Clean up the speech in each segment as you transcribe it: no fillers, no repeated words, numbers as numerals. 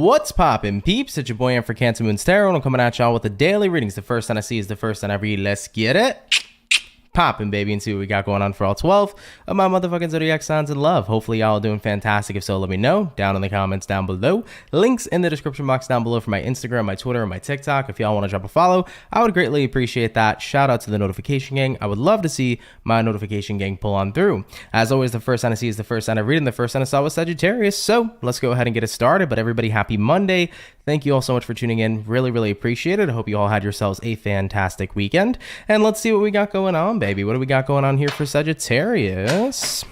What's poppin', peeps? It's your boy Am for CancerMoonsTarot, and I'm coming at y'all with the daily readings. The first one I see is the first one I read. Let's get it poppin', baby, and see what we got going on for all 12 of my motherfucking zodiac signs in love. Hopefully y'all are doing fantastic. If so, let me know down in the comments down below. Links in the description box down below for my Instagram, my Twitter, and my TikTok. If y'all want to drop a follow, I would greatly appreciate that. Shout out to the notification gang. I would love to see my notification gang pull on through. As always, the first sign I see is the first sign I read, and the first sign I saw was Sagittarius. So let's go ahead and get it started. But everybody, happy Monday. Thank you all so much for tuning in. Really appreciate it. I hope you all had yourselves a fantastic weekend. And let's see what we got going on, baby. What do we got going on here for Sagittarius?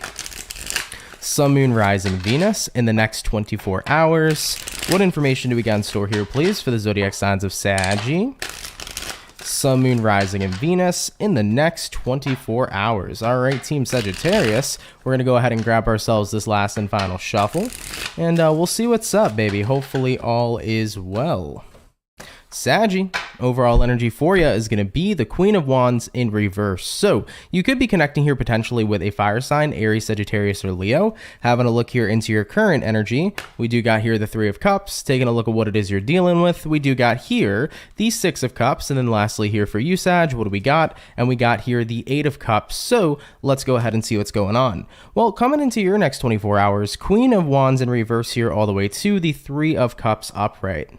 Sun, Moon, Rising, Venus in the next 24 hours. What information do we got in store here, please, for the zodiac signs of Saggy? Sun, Moon, Rising, and Venus in the next 24 hours. All right, Team Sagittarius, we're going to go ahead and grab ourselves this last and final shuffle, and we'll see what's up, baby. Hopefully all is well. Saggy, overall energy for you is going to be the Queen of Wands in reverse. So you could be connecting here potentially with a fire sign, Aries, Sagittarius, or Leo. Having a look here into your current energy, we do got here the Three of Cups. Taking a look at what it is you're dealing with, we do got here the Six of Cups. And then lastly here for you, Sag, what do we got? And we got here the Eight of Cups. So let's go ahead and see what's going on. Well, coming into your next 24 hours, Queen of Wands in reverse here all the way to the Three of Cups upright.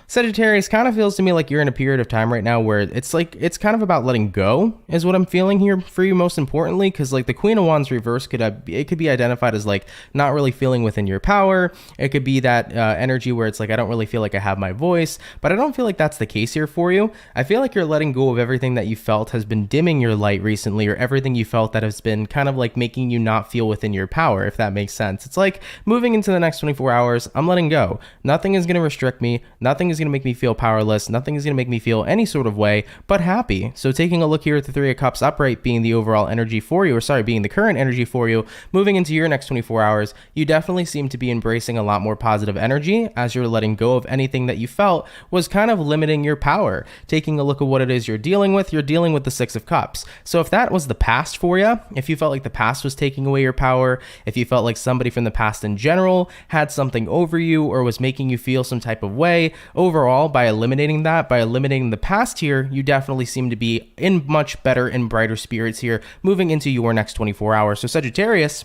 Sagittarius, kind of feels to me like you're in a period of time right now where it's like it's kind of about letting go is what I'm feeling here for you, most importantly, because like the Queen of Wands reverse could be identified as like not really feeling within your power. It could be that energy where it's like I don't really feel like I have my voice, but I don't feel like that's the case here for you. I feel like you're letting go of everything that you felt has been dimming your light recently, or everything you felt that has been kind of like making you not feel within your power, if that makes sense. It's like moving into the next 24 hours, I'm letting go. Nothing is going to restrict me. Nothing is going to make me feel powerless. Nothing is going to make me feel any sort of way but happy. So taking a look here at the Three of Cups upright being the overall energy for you, or sorry, being the current energy for you, moving into your next 24 hours, you definitely seem to be embracing a lot more positive energy as you're letting go of anything that you felt was kind of limiting your power. Taking a look at what it is you're dealing with the Six of Cups. So if that was the past for you, if you felt like the past was taking away your power, if you felt like somebody from the past in general had something over you or was making you feel some type of way, overall, by eliminating the past here, you definitely seem to be in much better and brighter spirits here moving into your next 24 hours. So Sagittarius,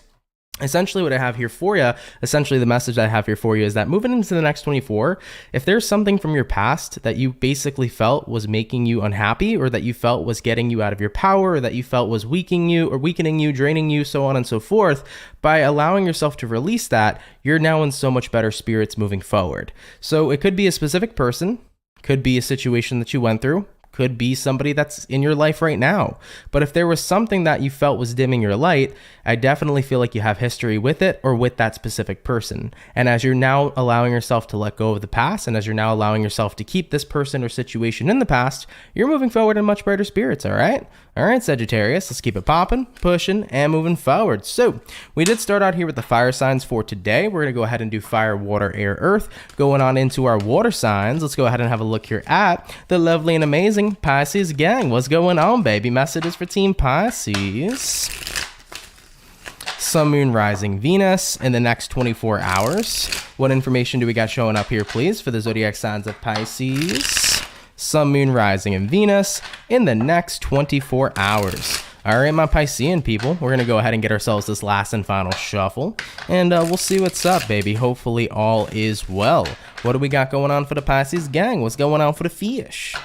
essentially what I have here for you, essentially the message I have here for you is that moving into the next 24, if there's something from your past that you basically felt was making you unhappy, or that you felt was getting you out of your power, or that you felt was weakening you, draining you, so on and so forth, by allowing yourself to release that, you're now in so much better spirits moving forward. So it could be a specific person, could be a situation that you went through, could be somebody that's in your life right now. But if there was something that you felt was dimming your light, I definitely feel like you have history with it or with that specific person. And as you're now allowing yourself to let go of the past, and as you're now allowing yourself to keep this person or situation in the past, you're moving forward in much brighter spirits, all right? All right, Sagittarius, let's keep it popping, pushing, and moving forward. So we did start out here with the fire signs for today. We're going to go ahead and do fire, water, air, earth. Going on into our water signs, let's go ahead and have a look here at the lovely and amazing Pisces gang. What's going on, baby? Messages for Team Pisces. Sun, Moon, Rising, Venus in the next 24 hours. What information do we got showing up here, please, for the zodiac signs of Pisces? Sun, Moon, Rising, and Venus in the next 24 hours. All right, my Piscean people, we're going to go ahead and get ourselves this last and final shuffle, and we'll see what's up, baby. Hopefully all is well. What do we got going on for the Pisces gang? What's going on for the fish?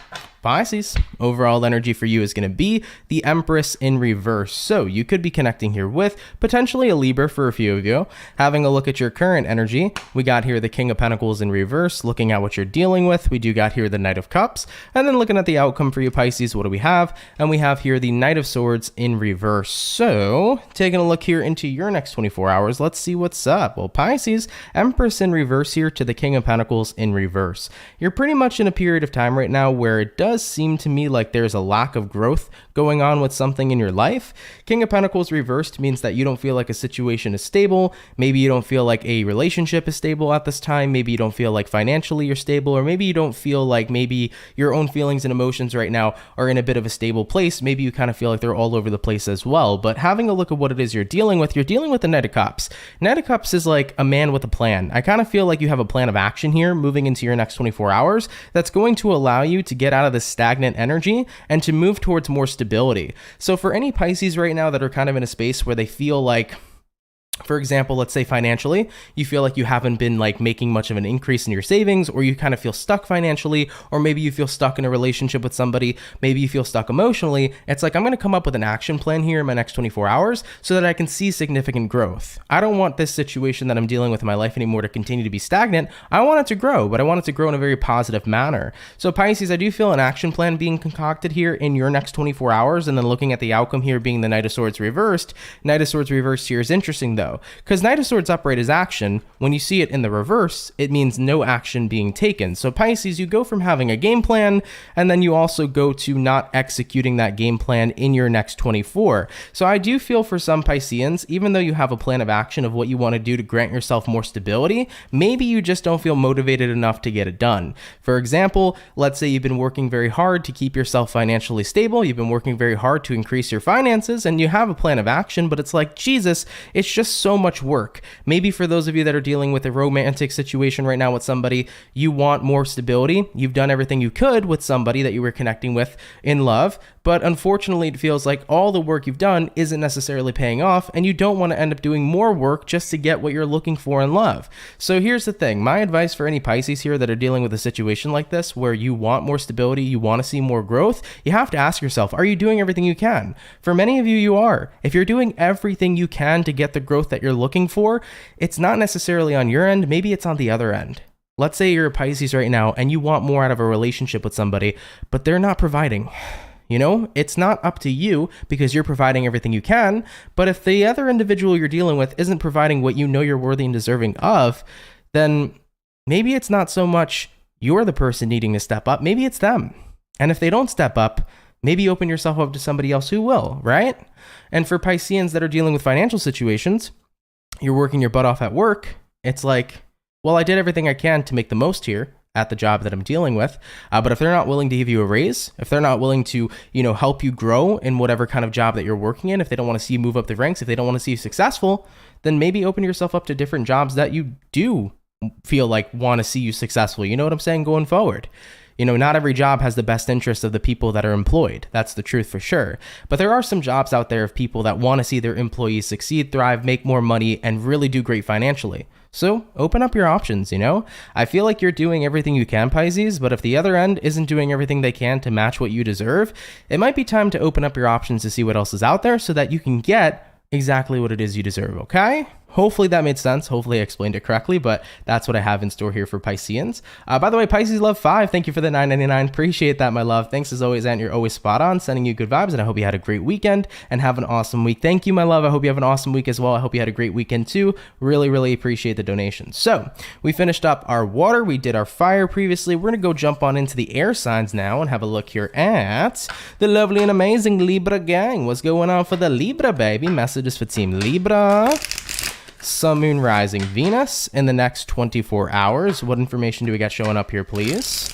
Pisces, overall energy for you is going to be the Empress in reverse. So you could be connecting here with potentially a Libra for a few of you. Having a look at your current energy, we got here the King of Pentacles in reverse. Looking at what you're dealing with, we do got here the Knight of Cups. And then looking at the outcome for you, Pisces, what do we have? And we have here the Knight of Swords in reverse. So taking a look here into your next 24 hours, let's see what's up. Well, Pisces, Empress in reverse here to the King of Pentacles in reverse. You're pretty much in a period of time right now where it does does seem to me like there's a lack of growth going on with something in your life. King of Pentacles reversed means that you don't feel like a situation is stable. Maybe you don't feel like a relationship is stable at this time. Maybe you don't feel like financially you're stable, or maybe you don't feel like maybe your own feelings and emotions right now are in a bit of a stable place. Maybe you kind of feel like they're all over the place as well. But having a look at what it is you're dealing with the Knight of Cups. Knight of Cups is like a man with a plan. I kind of feel like you have a plan of action here moving into your next 24 hours that's going to allow you to get out of this stagnant energy and to move towards more stability. So for any Pisces right now that are kind of in a space where they feel like, for example, let's say financially, you feel like you haven't been like making much of an increase in your savings, or you kind of feel stuck financially, or maybe you feel stuck in a relationship with somebody, maybe you feel stuck emotionally. It's like, I'm going to come up with an action plan here in my next 24 hours so that I can see significant growth. I don't want this situation that I'm dealing with in my life anymore to continue to be stagnant. I want it to grow, but I want it to grow in a very positive manner. So Pisces, I do feel an action plan being concocted here in your next 24 hours, and then looking at the outcome here being the Knight of Swords reversed. Knight of Swords reversed here is interesting though, because Knight of Swords upright is action. When you see it in the reverse, it means no action being taken. So Pisces, you go from having a game plan, and then you also go to not executing that game plan in your next 24. So I do feel for some Pisceans, even though you have a plan of action of what you want to do to grant yourself more stability, maybe you just don't feel motivated enough to get it done. For example, let's say you've been working very hard to keep yourself financially stable. You've been working very hard to increase your finances, and you have a plan of action, but it's like, Jesus, it's just so much work. Maybe for those of you that are dealing with a romantic situation right now with somebody, you want more stability. You've done everything you could with somebody that you were connecting with in love, but unfortunately it feels like all the work you've done isn't necessarily paying off, and you don't want to end up doing more work just to get what you're looking for in love. So here's the thing. My advice for any Pisces here that are dealing with a situation like this, where you want more stability, you want to see more growth, you have to ask yourself, are you doing everything you can? For many of you, you are. If you're doing everything you can to get the growth that you're looking for, it's not necessarily on your end, maybe it's on the other end. Let's say you're a Pisces right now and you want more out of a relationship with somebody, but they're not providing. You know, it's not up to you because you're providing everything you can, but if the other individual you're dealing with isn't providing what you know you're worthy and deserving of, then maybe it's not so much you're the person needing to step up, maybe it's them. And if they don't step up, maybe open yourself up to somebody else who will, right? And for Pisceans that are dealing with financial situations, you're working your butt off at work. It's like, well, I did everything I can to make the most here at the job that I'm dealing with. But if they're not willing to give you a raise, if they're not willing to, help you grow in whatever kind of job that you're working in, if they don't want to see you move up the ranks, if they don't want to see you successful, then maybe open yourself up to different jobs that you do feel like want to see you successful. You know what I'm saying? Going forward. Not every job has the best interest of the people that are employed. That's the truth for sure. But there are some jobs out there of people that want to see their employees succeed, thrive, make more money, and really do great financially. So open up your options, I feel like you're doing everything you can, Pisces, but if the other end isn't doing everything they can to match what you deserve, it might be time to open up your options to see what else is out there so that you can get exactly what it is you deserve, okay? Hopefully that made sense. Hopefully I explained it correctly, but that's what I have in store here for Pisceans. By the way, Pisces Love 5, thank you for the $9.99. Appreciate that, my love. Thanks as always, and you're always spot on. Sending you good vibes, and I hope you had a great weekend and have an awesome week. Thank you, my love. I hope you have an awesome week as well. I hope you had a great weekend too. Really, really appreciate the donations. So we finished up our water. We did our fire previously. We're going to go jump on into the air signs now and have a look here at the lovely and amazing Libra gang. What's going on for the Libra, baby? Messages for Team Libra. Sun, Moon, Rising, Venus in the next 24 hours. What information do we got showing up here, please?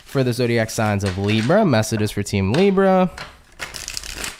For the zodiac signs of Libra, messages for Team Libra.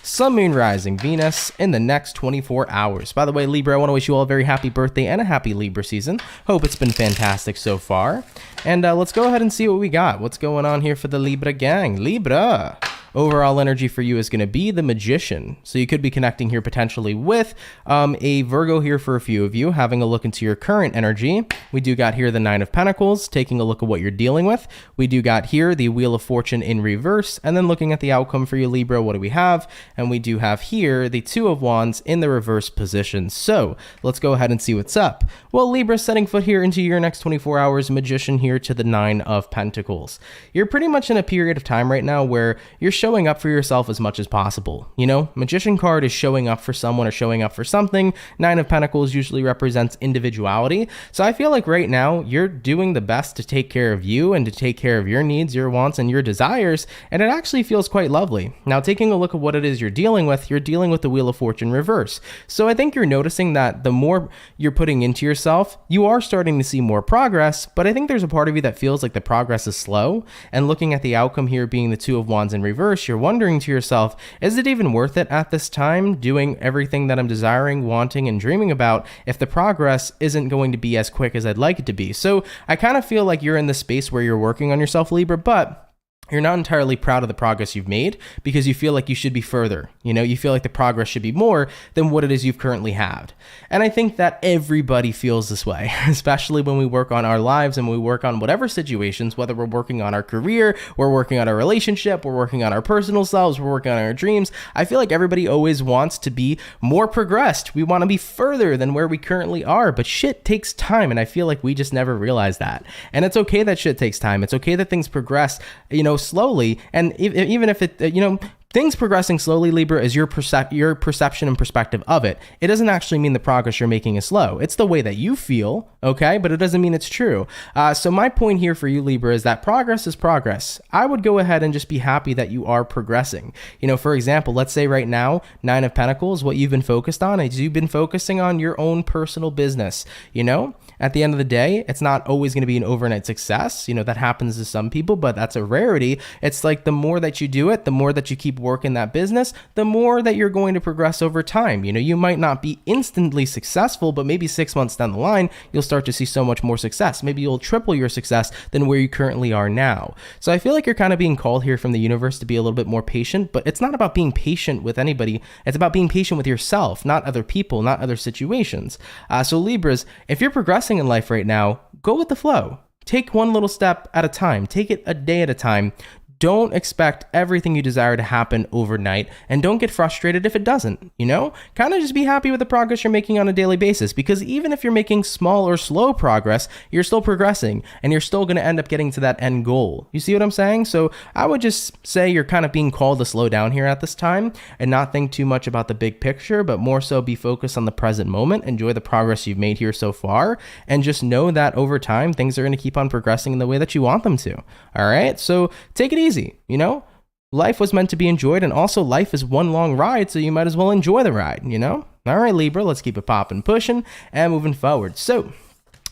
Sun, Moon, Rising, Venus in the next 24 hours. By the way, Libra, I want to wish you all a very happy birthday and a happy Libra season. Hope it's been fantastic so far. And let's go ahead and see what we got. What's going on here for the Libra gang? Libra. Overall energy for you is going to be the Magician. So you could be connecting here potentially with a Virgo here for a few of you, having a look into your current energy. We do got here the Nine of Pentacles, taking a look at what you're dealing with. We do got here the Wheel of Fortune in reverse, and then looking at the outcome for you, Libra, what do we have? And we do have here the Two of Wands in the reverse position. So let's go ahead and see what's up. Well, Libra, setting foot here into your next 24 hours, Magician here to the Nine of Pentacles. You're pretty much in a period of time right now where you're showing up for yourself as much as possible. You know, Magician card is showing up for someone or showing up for something. Nine of Pentacles usually represents individuality. So I feel like right now you're doing the best to take care of you and to take care of your needs, your wants, and your desires. And it actually feels quite lovely. Now, taking a look at what it is you're dealing with the Wheel of Fortune reverse. So I think you're noticing that the more you're putting into yourself, you are starting to see more progress, but I think there's a part of you that feels like the progress is slow. And looking at the outcome here being the Two of Wands in reverse, you're wondering to yourself, is it even worth it at this time doing everything that I'm desiring, wanting, and dreaming about if the progress isn't going to be as quick as I'd like it to be? So I kind of feel like you're in the space where you're working on yourself, Libra, but you're not entirely proud of the progress you've made because you feel like you should be further. You know, you feel like the progress should be more than what it is you've currently had. And I think that everybody feels this way, especially when we work on our lives and we work on whatever situations, whether we're working on our career, we're working on our relationship, we're working on our personal selves, we're working on our dreams. I feel like everybody always wants to be more progressed. We want to be further than where we currently are, but shit takes time. And I feel like we just never realize that. And it's okay that shit takes time. It's okay that things progress, you know, slowly. And even if it, you know, things progressing slowly, Libra, is your perception and perspective of it. It doesn't actually mean the progress you're making is slow. It's the way that you feel, okay? But it doesn't mean it's true. So my point here for you, Libra, is that progress is progress. I would go ahead and just be happy that you are progressing. You know, for example, let's say right now, Nine of Pentacles, what you've been focused on is you've been focusing on your own personal business, you know? At the end of the day, it's not always going to be an overnight success. You know, that happens to some people, but that's a rarity. It's like the more that you do it, the more that you keep working that business, the more that you're going to progress over time. You know, you might not be instantly successful, but maybe 6 months down the line, you'll start to see so much more success. Maybe you'll triple your success than where you currently are now. So I feel like you're kind of being called here from the universe to be a little bit more patient, but it's not about being patient with anybody. It's about being patient with yourself, not other people, not other situations. So Libras, if you're progressing in life right now, go with the flow. Take one little step at a time. Take it a day at a time. Don't expect everything you desire to happen overnight, and don't get frustrated if it doesn't, you know? Kind of just be happy with the progress you're making on a daily basis, because even if you're making small or slow progress, you're still progressing, and you're still going to end up getting to that end goal. You see what I'm saying? So I would just say you're kind of being called to slow down here at this time and not think too much about the big picture, but more so be focused on the present moment, enjoy the progress you've made here so far, and just know that over time, things are going to keep on progressing in the way that you want them to. All right? So take it easy. You know, life was meant to be enjoyed, and also life is one long ride, so you might as well enjoy the ride, you know? All right, Libra, let's keep it popping, pushing, and moving forward. So,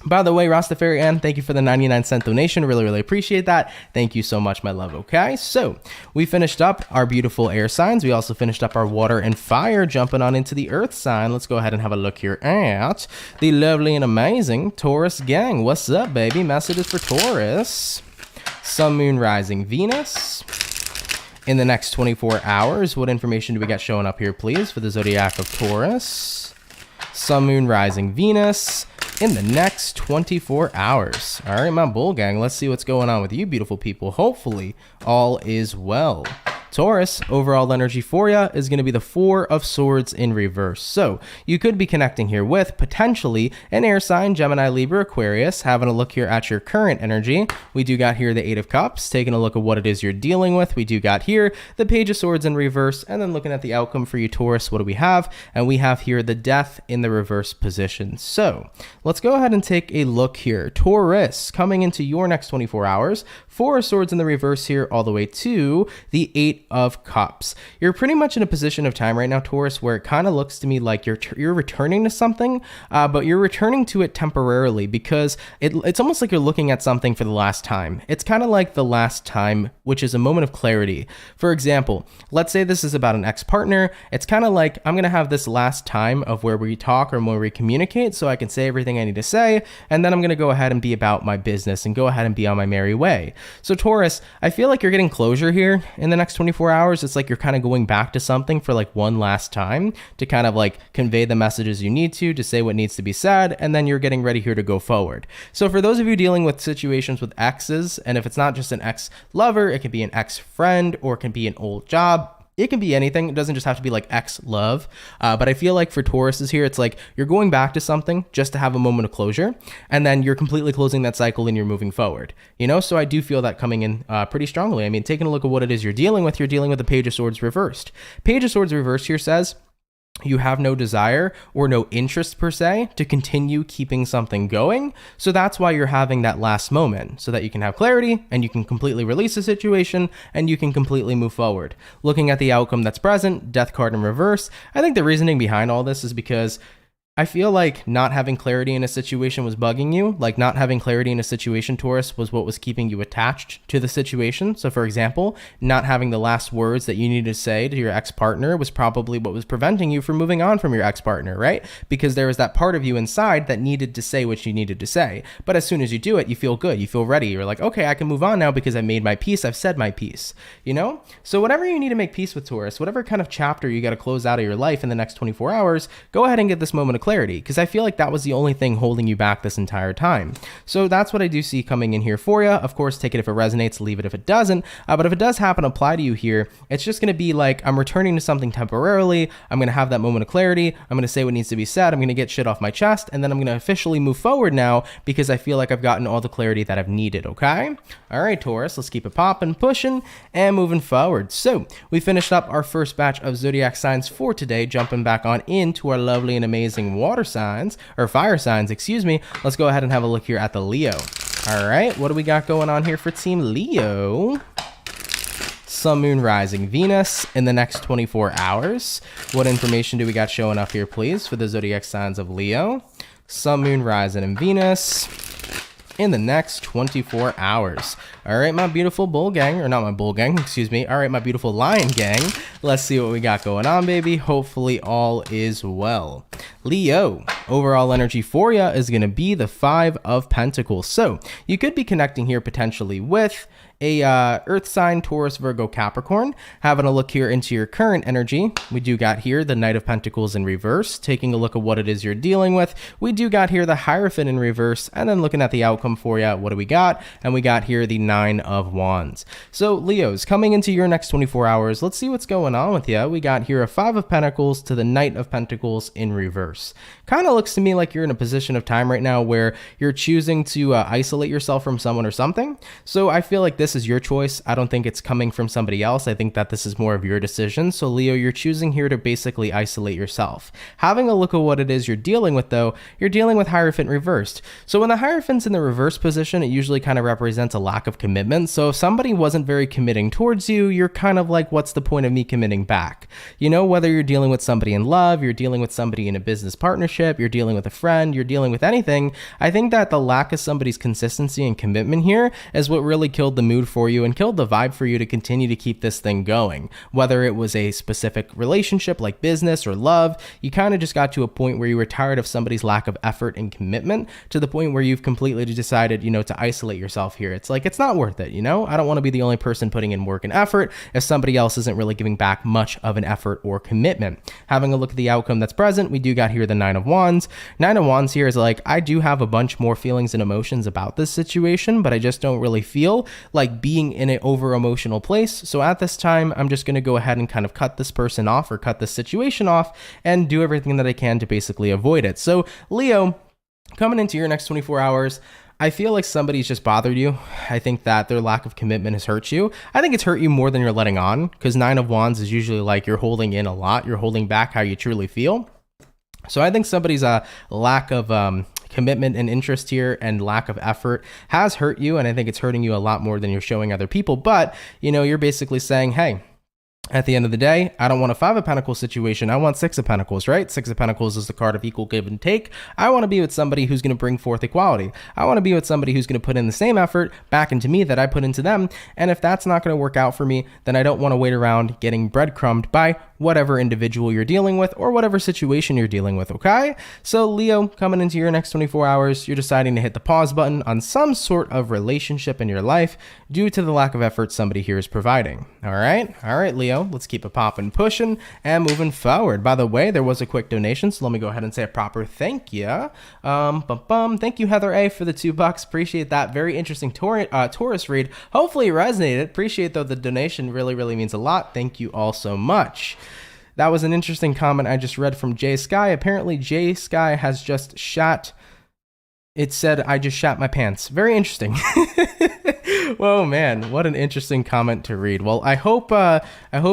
by the way, Rastafari Ann, thank you for the 99-cent donation. Really, really appreciate that. Thank you so much, my love. Okay, so we finished up our beautiful air signs. We also finished up our water and fire, jumping on into the earth sign. Let's go ahead and have a look here at the lovely and amazing Taurus gang. What's up, baby? Messages for Taurus. Sun, Moon, Rising, Venus. In the next 24 hours, what information do we got showing up here, please, for the zodiac of Taurus? Sun, Moon, Rising, Venus. In the next 24 hours. All right, my bull gang, let's see what's going on with you beautiful people. Hopefully, all is well. Taurus, overall energy for you is going to be the Four of Swords in reverse. So you could be connecting here with potentially an air sign, Gemini, Libra, Aquarius. Having a look here at your current energy. We do got here the Eight of Cups, taking a look at what it is you're dealing with. We do got here the Page of Swords in reverse, and then looking at the outcome for you, Taurus, what do we have? And we have here the Death in the reverse position. So let's go ahead and take a look here. Taurus, coming into your next 24 hours, Four of Swords in the reverse here, all the way to the Eight of Cups. You're pretty much in a position of time right now, Taurus, where it kind of looks to me like you're returning to something, but you're returning to it temporarily, because it's almost like you're looking at something for the last time. It's kind of like the last time, which is a moment of clarity. For example, let's say this is about an ex-partner. It's kind of like, I'm going to have this last time of where we talk or where we communicate so I can say everything I need to say, and then I'm going to go ahead and be about my business and go ahead and be on my merry way. So Taurus, I feel like you're getting closure here in the next 24 hours. It's like you're kind of going back to something for like one last time to kind of like convey the messages you need to say what needs to be said, and then you're getting ready here to go forward. So for those of you dealing with situations with exes, and if it's not just an ex-lover, it can be an ex-friend or it can be an old job, It can be anything. It doesn't just have to be like ex-love. But I feel like for Tauruses here, it's like you're going back to something just to have a moment of closure. And then you're completely closing that cycle and you're moving forward. You know, so I do feel that coming in pretty strongly. I mean, taking a look at what it is you're dealing with the Page of Swords reversed. Page of Swords reversed here says, you have no desire or no interest per se to continue keeping something going. So that's why you're having that last moment, so that you can have clarity and you can completely release the situation and you can completely move forward. Looking at the outcome that's present, Death card in reverse. I think the reasoning behind all this is because I feel like not having clarity in a situation was bugging you. Like not having clarity in a situation, Taurus, was what was keeping you attached to the situation. So for example, not having the last words that you needed to say to your ex-partner was probably what was preventing you from moving on from your ex-partner, right? Because there was that part of you inside that needed to say what you needed to say. But as soon as you do it, you feel good. You feel ready. You're like, okay, I can move on now because I made my peace. I've said my piece, you know? So whatever you need to make peace with, Taurus, whatever kind of chapter you got to close out of your life in the next 24 hours, go ahead and get this moment of clarity, because I feel like that was the only thing holding you back this entire time. So that's what I do see coming in here for you. Of course, take it if it resonates, leave it if it doesn't. But if it does happen to apply to you here, it's just going to be like, I'm returning to something temporarily. I'm going to have that moment of clarity. I'm going to say what needs to be said. I'm going to get shit off my chest. And then I'm going to officially move forward now because I feel like I've gotten all the clarity that I've needed. Okay. All right, Taurus, let's keep it popping, pushing, and moving forward. So we finished up our first batch of zodiac signs for today, jumping back on into our lovely and amazing water signs, or fire signs, excuse me. Let's go ahead and have a look here at the Leo. All right, what do we got going on here for Team Leo? Sun, Moon, Rising, Venus in the next 24 hours. What information do we got showing up here, please, for the zodiac signs of Leo? Sun, Moon, Rising, and Venus in the next 24 hours. All right, my beautiful bull gang, or not my bull gang, excuse me. All right, my beautiful lion gang. Let's see what we got going on, baby. Hopefully all is well. Leo, overall energy for you is going to be the 5 of Pentacles. So you could be connecting here potentially with a earth sign, Taurus, Virgo, Capricorn. Having a look here into your current energy, we do got here the Knight of Pentacles in reverse. Taking a look at what it is you're dealing with, we do got here the Hierophant in reverse. And then looking at the outcome for you, what do we got? And we got here the 9 of Wands. So Leos, coming into your next 24 hours, let's see what's going on with you. We got here a 5 of Pentacles to the Knight of Pentacles in reverse. Kind of looks to me like you're in a position of time right now where you're choosing to isolate yourself from someone or something. So I feel like this is your choice. I don't think it's coming from somebody else. I think that this is more of your decision. So Leo, you're choosing here to basically isolate yourself. Having a look at what it is you're dealing with, though, you're dealing with Hierophant reversed. So when the Hierophant's in the reverse position, it usually kind of represents a lack of commitment. So if somebody wasn't very committing towards you, you're kind of like, what's the point of me committing back? You know, whether you're dealing with somebody in love, you're dealing with somebody in a business partnership, you're dealing with a friend, you're dealing with anything, I think that the lack of somebody's consistency and commitment here is what really killed the mood for you and killed the vibe for you to continue to keep this thing going. Whether it was a specific relationship like business or love, you kind of just got to a point where you were tired of somebody's lack of effort and commitment, to the point where you've completely decided, you know, to isolate yourself here. It's like, it's not worth it, you know? I don't want to be the only person putting in work and effort if somebody else isn't really giving back much of an effort or commitment. Having a look at the outcome that's present, we do got here the 9 of Wands. 9 of Wands here is like, I do have a bunch more feelings and emotions about this situation, but I just don't really feel like being in an over emotional place. So at this time, I'm just going to go ahead and kind of cut this person off, or cut this situation off, and do everything that I can to basically avoid it. So Leo, coming into your next 24 hours, I feel like somebody's just bothered you. I think that their lack of commitment has hurt you. I think it's hurt you more than you're letting on, because 9 of Wands is usually like you're holding in a lot. You're holding back how you truly feel. So I think somebody's lack of commitment and interest here and lack of effort has hurt you. And I think it's hurting you a lot more than you're showing other people. But, you know, you're basically saying, hey, at the end of the day, I don't want a 5 of Pentacles situation. I want 6 of Pentacles, right? 6 of Pentacles is the card of equal give and take. I want to be with somebody who's going to bring forth equality. I want to be with somebody who's going to put in the same effort back into me that I put into them. And if that's not going to work out for me, then I don't want to wait around getting breadcrumbed by whatever individual you're dealing with or whatever situation you're dealing with, okay? So Leo, coming into your next 24 hours, you're deciding to hit the pause button on some sort of relationship in your life due to the lack of effort somebody here is providing. All right, Leo. go. Let's keep it popping, pushing, and moving forward. By the way, there was a quick donation, so let me go ahead and say a proper thank you. Thank you, Heather A, for the $2. Appreciate that. Very interesting Taurus read. Hopefully it resonated. Appreciate, though, the donation really means a lot. Thank you all so much. That was an interesting comment I just read from Jay Sky. Apparently, Jay Sky has just shot... It said, I just shat my pants. Very interesting. Whoa, man, what an interesting comment to read. Well, I hope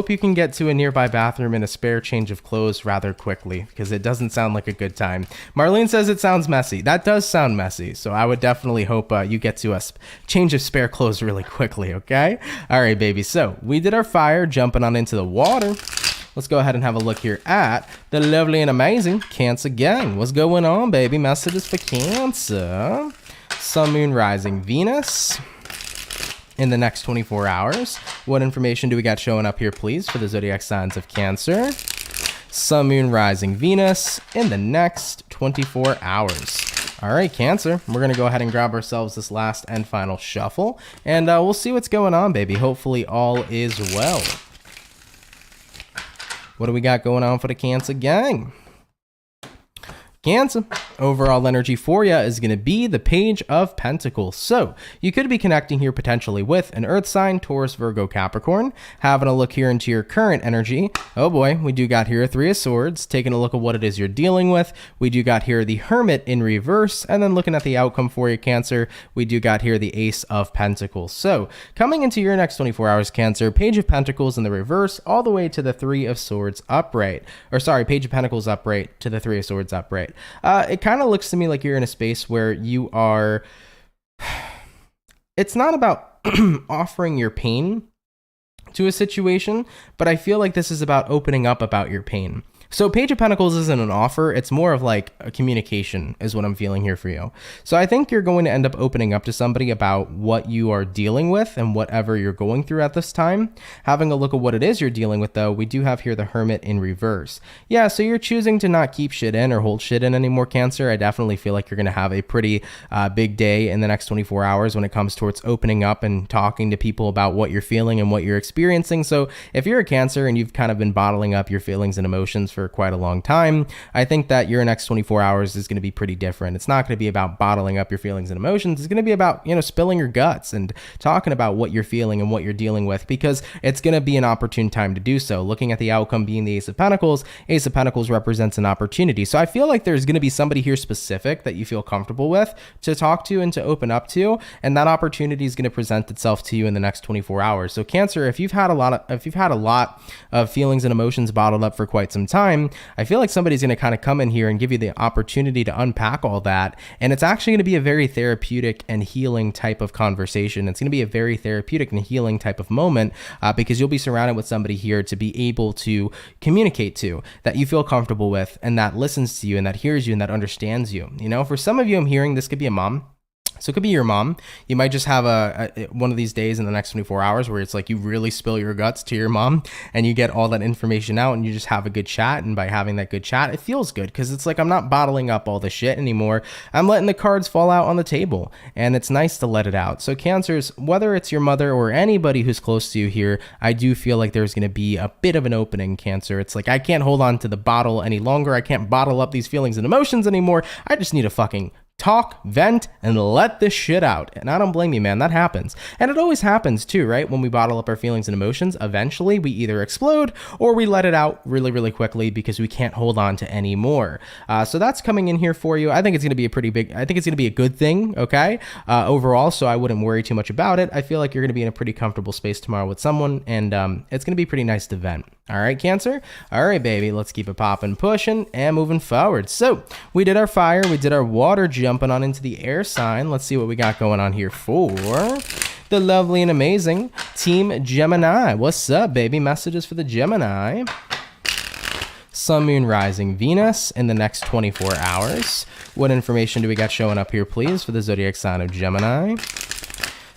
you can get to a nearby bathroom and a spare change of clothes rather quickly, because it doesn't sound like a good time. Marlene says it sounds messy. That does sound messy, so I would definitely hope you get to a change of spare clothes really quickly, okay? All right, baby, so we did our fire, jumping on into the water. Let's go ahead and have a look here at the lovely and amazing Cancer gang. What's going on, baby? Messages for Cancer. Sun, Moon, Rising, Venus in the next 24 hours. What information do we got showing up here, please, for the zodiac signs of Cancer? Sun, Moon, Rising, Venus in the next 24 hours. All right, Cancer, we're going to go ahead and grab ourselves this last and final shuffle, and we'll see what's going on, baby. Hopefully all is well. What do we got going on for the Cancer gang? Cancer, overall energy for you is going to be the Page of Pentacles. So you could be connecting here potentially with an earth sign, Taurus, Virgo, Capricorn. Having a look here into your current energy. Oh boy, we do got here a Three of Swords. Taking a look at what it is you're dealing with. We do got here the Hermit in reverse. And then looking at the outcome for you, Cancer, we do got here the Ace of Pentacles. So coming into your next 24 hours, Cancer, Page of Pentacles in the reverse all the way to the Three of Swords upright. Or sorry, Page of Pentacles upright to the Three of Swords upright. It kind of looks to me like you're in a space where you are, it's not about offering your pain to a situation, but I feel like this is about opening up about your pain. So Page of Pentacles isn't an offer, it's more of like a communication is what I'm feeling here for you. So I think you're going to end up opening up to somebody about what you are dealing with and whatever you're going through at this time. Having a look at what it is you're dealing with, though, we do have here the Hermit in reverse. Yeah, so you're choosing to not keep shit in or hold shit in anymore, Cancer. I definitely feel like you're going to have a pretty big day in the next 24 hours when it comes towards opening up and talking to people about what you're feeling and what you're experiencing. So if you're a Cancer and you've kind of been bottling up your feelings and emotions for quite a long time, I think that your next 24 hours is going to be pretty different. It's not going to be about bottling up your feelings and emotions. It's going to be about, spilling your guts and talking about what you're feeling and what you're dealing with, because it's going to be an opportune time to do so. Looking at the outcome being the Ace of Pentacles represents an opportunity. So I feel like there's going to be somebody here specific that you feel comfortable with to talk to and to open up to, and that opportunity is going to present itself to you in the next 24 hours. So Cancer, if you've had a lot of feelings and emotions bottled up for quite some time, I feel like somebody's going to kind of come in here and give you the opportunity to unpack all that. And it's actually going to be a very therapeutic and healing type of conversation. It's going to be a very therapeutic and healing type of moment because you'll be surrounded with somebody here to be able to communicate to, that you feel comfortable with, and that listens to you and that hears you and that understands you. For some of you, I'm hearing this could be a mom. So it could be your mom. You might just have one of these days in the next 24 hours where it's like you really spill your guts to your mom and you get all that information out and you just have a good chat. And by having that good chat, it feels good because it's like I'm not bottling up all the shit anymore. I'm letting the cards fall out on the table, and it's nice to let it out. So Cancers, whether it's your mother or anybody who's close to you here, I do feel like there's going to be a bit of an opening, Cancer. It's like I can't hold on to the bottle any longer. I can't bottle up these feelings and emotions anymore. I just need to fucking talk, vent, and let this shit out. And I don't blame you, man. That happens. And it always happens too, right? When we bottle up our feelings and emotions, eventually we either explode or we let it out really quickly because we can't hold on to any more. So that's coming in here for you. I think it's going to be I think it's going to be a good thing, okay? Overall, so I wouldn't worry too much about it. I feel like you're going to be in a pretty comfortable space tomorrow with someone, and it's going to be pretty nice to vent. All right, Cancer? All right, baby. Let's keep it popping, pushing, and moving forward. So we did our fire. We did our water, jumping on into the air sign. Let's see what we got going on here for the lovely and amazing Team Gemini. What's up, baby? Messages for the Gemini. Sun, Moon, Rising, Venus in the next 24 hours. What information do we got showing up here, please, for the zodiac sign of Gemini?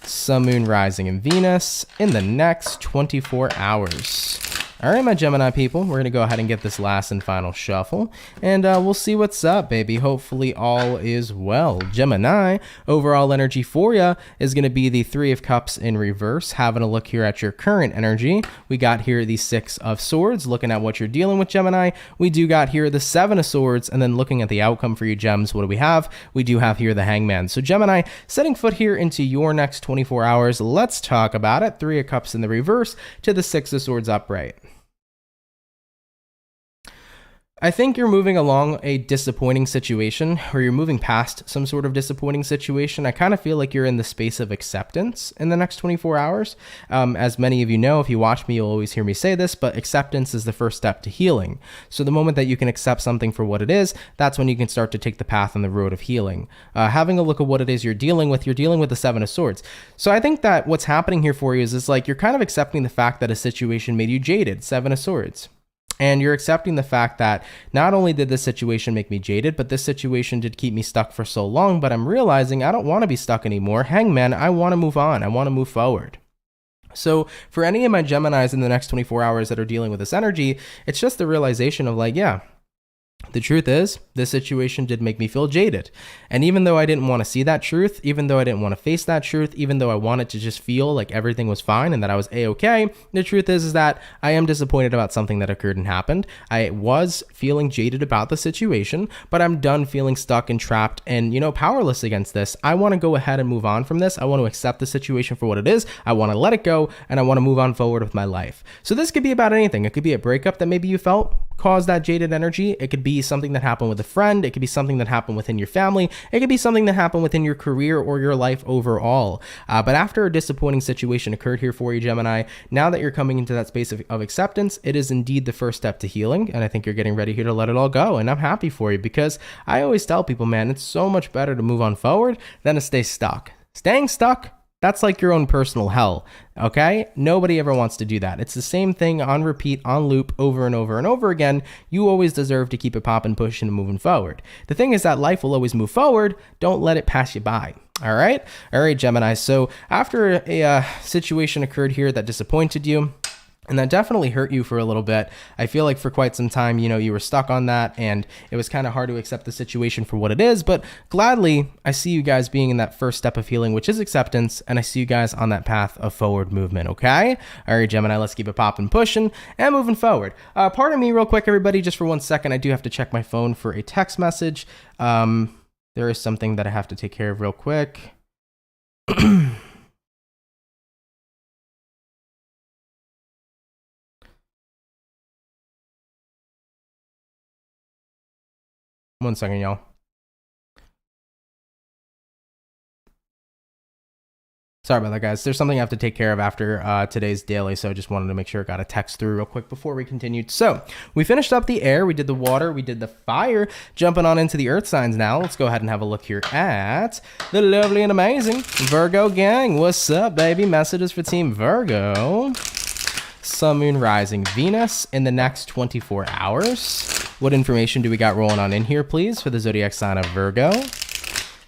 Sun, Moon, Rising, and Venus in the next 24 hours. All right, my Gemini people, we're going to go ahead and get this last and final shuffle, and we'll see what's up, baby. Hopefully all is well. Gemini, overall energy for you is going to be the Three of Cups in reverse. Having a look here at your current energy, we got here the Six of Swords. Looking at what you're dealing with, Gemini, we do got here the Seven of Swords, and then looking at the outcome for you, Gems, what do we have? We do have here the Hangman. So Gemini, setting foot here into your next 24 hours, let's talk about it. Three of Cups in the reverse to the Six of Swords upright. I think you're moving along a disappointing situation, or you're moving past some sort of disappointing situation. I kind of feel like you're in the space of acceptance in the next 24 hours. As many of you know, if you watch me, you'll always hear me say this, but acceptance is the first step to healing. So the moment that you can accept something for what it is, that's when you can start to take the path on the road of healing. Having a look at what it is you're dealing with the Seven of Swords. So I think that what's happening here for you is like you're kind of accepting the fact that a situation made you jaded, Seven of Swords. And you're accepting the fact that not only did this situation make me jaded, but this situation did keep me stuck for so long, but I'm realizing I don't want to be stuck anymore. Hangman, I want to move on. I want to move forward. So for any of my Geminis in the next 24 hours that are dealing with this energy, it's just the realization of like, yeah, the truth is, this situation did make me feel jaded. And even though I didn't want to see that truth, even though I didn't want to face that truth, even though I wanted to just feel like everything was fine and that I was a-okay, the truth is that I am disappointed about something that occurred and happened. I was feeling jaded about the situation, but I'm done feeling stuck and trapped and, powerless against this. I want to go ahead and move on from this. I want to accept the situation for what it is. I want to let it go, and I want to move on forward with my life. So this could be about anything. It could be a breakup that maybe you felt caused that jaded energy. It could be something that happened with a friend. It could be something that happened within your family. It could be something that happened within your career or your life overall. But after a disappointing situation occurred here for you, Gemini, now that you're coming into that space of acceptance, it is indeed the first step to healing. And I think you're getting ready here to let it all go. And I'm happy for you because I always tell people, man, it's so much better to move on forward than to stay stuck. Staying stuck, that's like your own personal hell, okay? Nobody ever wants to do that. It's the same thing on repeat, on loop, over and over and over again. You always deserve to keep it popping, pushing, and moving forward. The thing is that life will always move forward. Don't let it pass you by. All right, Gemini. So after a situation occurred here that disappointed you, and that definitely hurt you for a little bit. I feel like for quite some time, you were stuck on that and it was kind of hard to accept the situation for what it is. But gladly, I see you guys being in that first step of healing, which is acceptance. And I see you guys on that path of forward movement. Okay. All right, Gemini, let's keep it popping, pushing and moving forward. Pardon me real quick, everybody, just for 1 second. I do have to check my phone for a text message. There is something that I have to take care of real quick. 1 second, y'all. Sorry about that, guys. There's something I have to take care of after today's daily, so I just wanted to make sure I got a text through real quick before we continued. So we finished up the air, we did the water, we did the fire, jumping on into the earth signs now. Let's go ahead and have a look here at the lovely and amazing Virgo gang. What's up, baby? Messages for Team Virgo. Sun, Moon, Rising, Venus in the next 24 hours. What information do we got rolling on in here, please, for the zodiac sign of Virgo?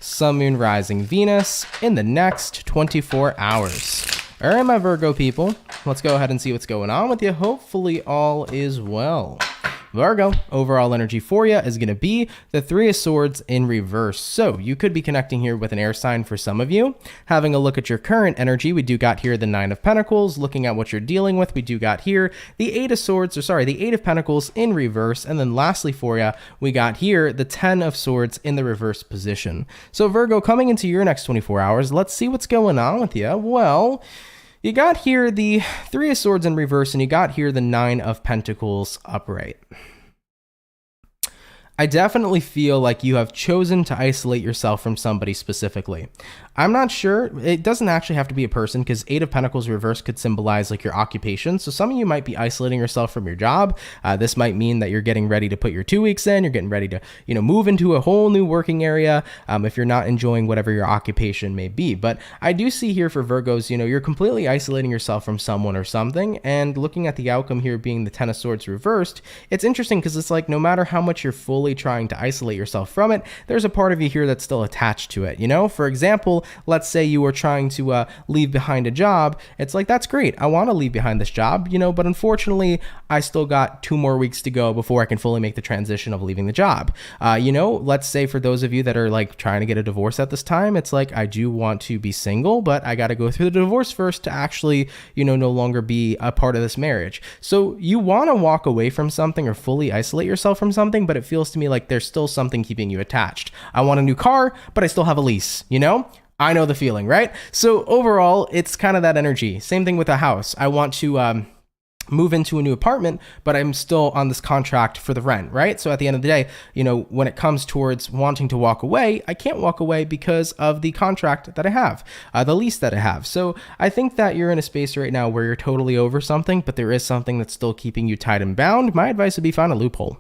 Sun, Moon, Rising, Venus in the next 24 hours. All right, my Virgo people, let's go ahead and see what's going on with you. Hopefully all is well. Virgo, overall energy for you is going to be the Three of Swords in reverse. So you could be connecting here with an air sign for some of you. Having a look at your current energy, we do got here the Nine of Pentacles. Looking at what you're dealing with, we do got here the Eight of Pentacles in reverse. And then lastly for you, we got here the Ten of Swords in the reverse position. So Virgo, coming into your next 24 hours, let's see what's going on with you. Well, you got here the Three of Swords in reverse, and you got here the Nine of Pentacles upright. I definitely feel like you have chosen to isolate yourself from somebody specifically. I'm not sure. It doesn't actually have to be a person, because Eight of Pentacles reverse could symbolize like your occupation. So some of you might be isolating yourself from your job. This might mean that you're getting ready to put your 2 weeks in. You're getting ready to, move into a whole new working area if you're not enjoying whatever your occupation may be. But I do see here for Virgos, you're completely isolating yourself from someone or something. And looking at the outcome here being the Ten of Swords reversed, it's interesting because it's like no matter how much you're fully trying to isolate yourself from it, there's a part of you here that's still attached to it. For example, let's say you were trying to leave behind a job. It's like, that's great. I want to leave behind this job, but unfortunately, I still got 2 more weeks to go before I can fully make the transition of leaving the job. Let's say for those of you that are like trying to get a divorce at this time, it's like, I do want to be single, but I got to go through the divorce first to actually, no longer be a part of this marriage. So you want to walk away from something or fully isolate yourself from something, but it feels to me like there's still something keeping you attached. I want a new car, but I still have a lease, I know the feeling, right? So overall, it's kind of that energy. Same thing with a house. I want to move into a new apartment, but I'm still on this contract for the rent, right? So at the end of the day, when it comes towards wanting to walk away, I can't walk away because of the contract that I have, the lease that I have. So I think that you're in a space right now where you're totally over something, but there is something that's still keeping you tied and bound. My advice would be find a loophole.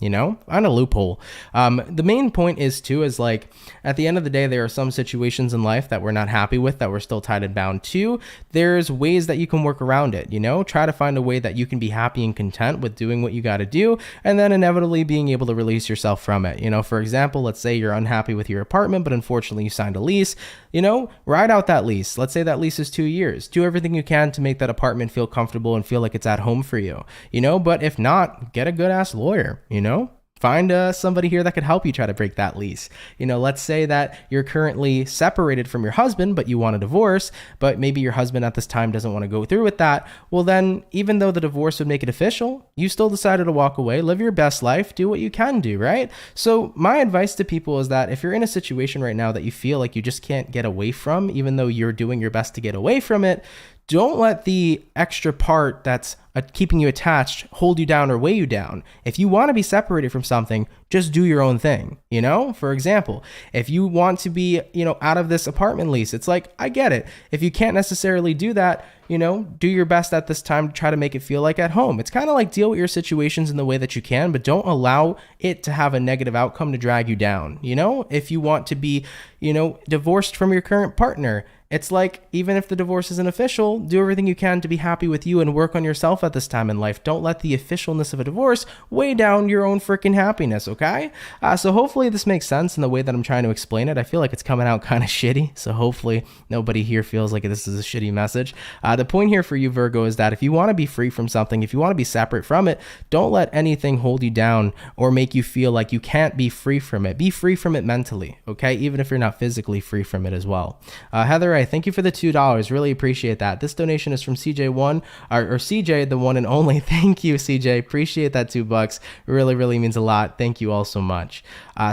On a loophole. The main point is like, at the end of the day, there are some situations in life that we're not happy with, that we're still tied and bound to. There's ways that you can work around it, try to find a way that you can be happy and content with doing what you got to do, and then inevitably being able to release yourself from it. For example, let's say you're unhappy with your apartment, but unfortunately you signed a lease, ride out that lease. Let's say that lease is 2 years. Do everything you can to make that apartment feel comfortable and feel like it's at home for you, but if not, get a good ass lawyer, Find somebody here that could help you try to break that lease. Let's say that you're currently separated from your husband, but you want a divorce, but maybe your husband at this time doesn't want to go through with that. Well, then even though the divorce would make it official, you still decided to walk away, live your best life, do what you can do, right? So my advice to people is that if you're in a situation right now that you feel like you just can't get away from, even though you're doing your best to get away from it, don't let the extra part that's keeping you attached hold you down or weigh you down. If you want to be separated from something, just do your own thing. For example, if you want to be, out of this apartment lease, it's like, I get it. If you can't necessarily do that, do your best at this time to try to make it feel like at home. It's kind of like deal with your situations in the way that you can, but don't allow it to have a negative outcome to drag you down. If you want to be, divorced from your current partner, it's like, even if the divorce isn't official, do everything you can to be happy with you and work on yourself at this time in life. Don't let the officialness of a divorce weigh down your own freaking happiness, okay? So hopefully this makes sense in the way that I'm trying to explain it. I feel like it's coming out kind of shitty, so hopefully nobody here feels like this is a shitty message. The point here for you, Virgo, is that if you want to be free from something, if you want to be separate from it, don't let anything hold you down or make you feel like you can't be free from it. Be free from it mentally, okay? Even if you're not physically free from it as well. Heather, thank you for the $2. Really appreciate that. This donation is from CJ1 or CJ, the one and only. Thank you, CJ. Appreciate that $2. Really, really means a lot. Thank you all so much.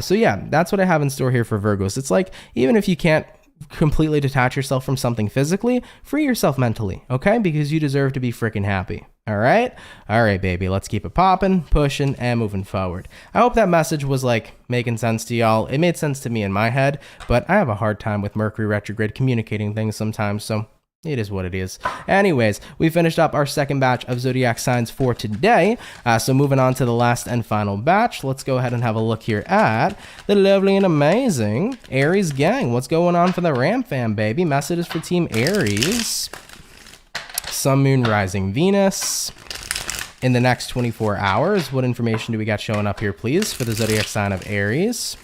So yeah, that's what I have in store here for Virgos. It's like, even if you can't completely detach yourself from something physically, free yourself mentally, okay? Because you deserve to be freaking happy. All right, baby, let's keep it popping, pushing, and moving forward. I hope that message was like making sense to y'all. It made sense to me in my head, but I have a hard time with Mercury retrograde communicating things sometimes, so it is what it is. Anyways, we finished up our second batch of zodiac signs for today. So moving on to the last and final batch, let's go ahead and have a look here at the lovely and amazing Aries gang. What's going on for the Ram fam, baby? Messages for Team Aries. Sun, Moon, Rising, Venus. In the next 24 hours, what information do we got showing up here, please, for the zodiac sign of Aries?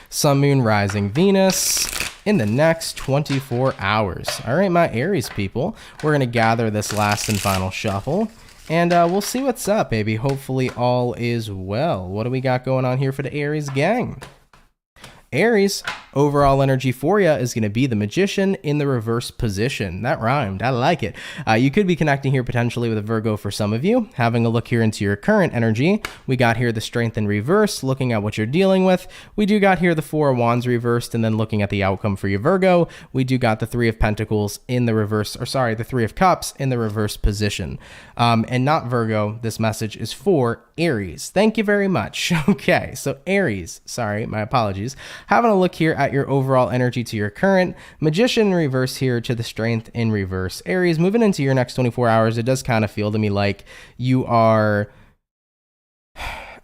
Sun, Moon, Rising, Venus. In the next 24 hours. All right, my Aries people, we're going to gather this last and final shuffle, and we'll see what's up, baby. Hopefully all is well. What do we got going on here for the Aries gang? Aries, overall energy for you is going to be the Magician in the reverse position. That rhymed. I like it. You could be connecting here potentially with a Virgo for some of you. Having a look here into your current energy, we got here the Strength in reverse, looking at what you're dealing with. We do got here the Four of Wands reversed, and then looking at the outcome for your Virgo, we do got the Three of Pentacles in the reverse, or sorry, the Three of Cups in the reverse position. And not Virgo, this message is for Aries. Thank you very much. Okay, so Aries, sorry, my apologies. Having a look here at your overall energy to your current, Magician in reverse here to the Strength in reverse. Aries, moving into your next 24 hours, it does kind of feel to me like you are...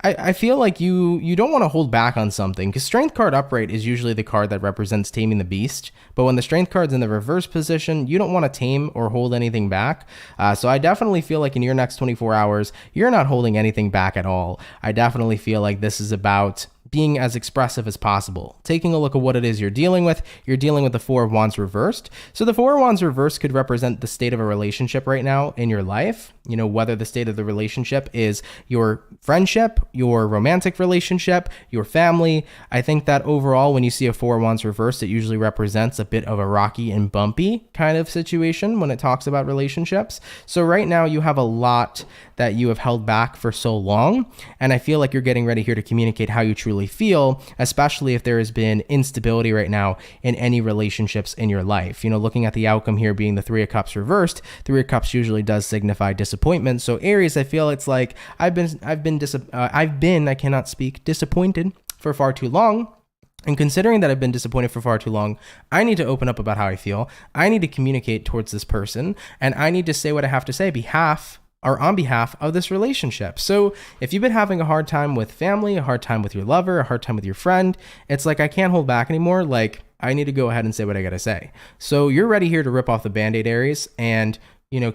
I feel like you don't want to hold back on something, because Strength card upright is usually the card that represents taming the beast, but when the Strength card's in the reverse position, you don't want to tame or hold anything back. So I definitely feel like in your next 24 hours, you're not holding anything back at all. I definitely feel like this is about being as expressive as possible. Taking a look at what it is you're dealing with the Four of Wands reversed. So the Four of Wands reversed could represent the state of a relationship right now in your life. You know, whether the state of the relationship is your friendship, your romantic relationship, your family. I think that overall, when you see a Four of Wands reversed, it usually represents a bit of a rocky and bumpy kind of situation when it talks about relationships. So right now you have a lot that you have held back for so long. And I feel like you're getting ready here to communicate how you truly feel, especially if there has been instability right now in any relationships in your life. You know, looking at the outcome here being the Three of Cups reversed, Three of Cups usually does signify disappointment. So Aries, I feel it's like I've been disappointed for far too long. And considering that I've been disappointed for far too long, I need to open up about how I feel. I need to communicate towards this person, and I need to say what I have to say on behalf of this relationship. So if you've been having a hard time with family, a hard time with your lover, a hard time with your friend, it's like, I can't hold back anymore. Like, I need to go ahead and say what I got to say. So you're ready here to rip off the Band-Aid, Aries, and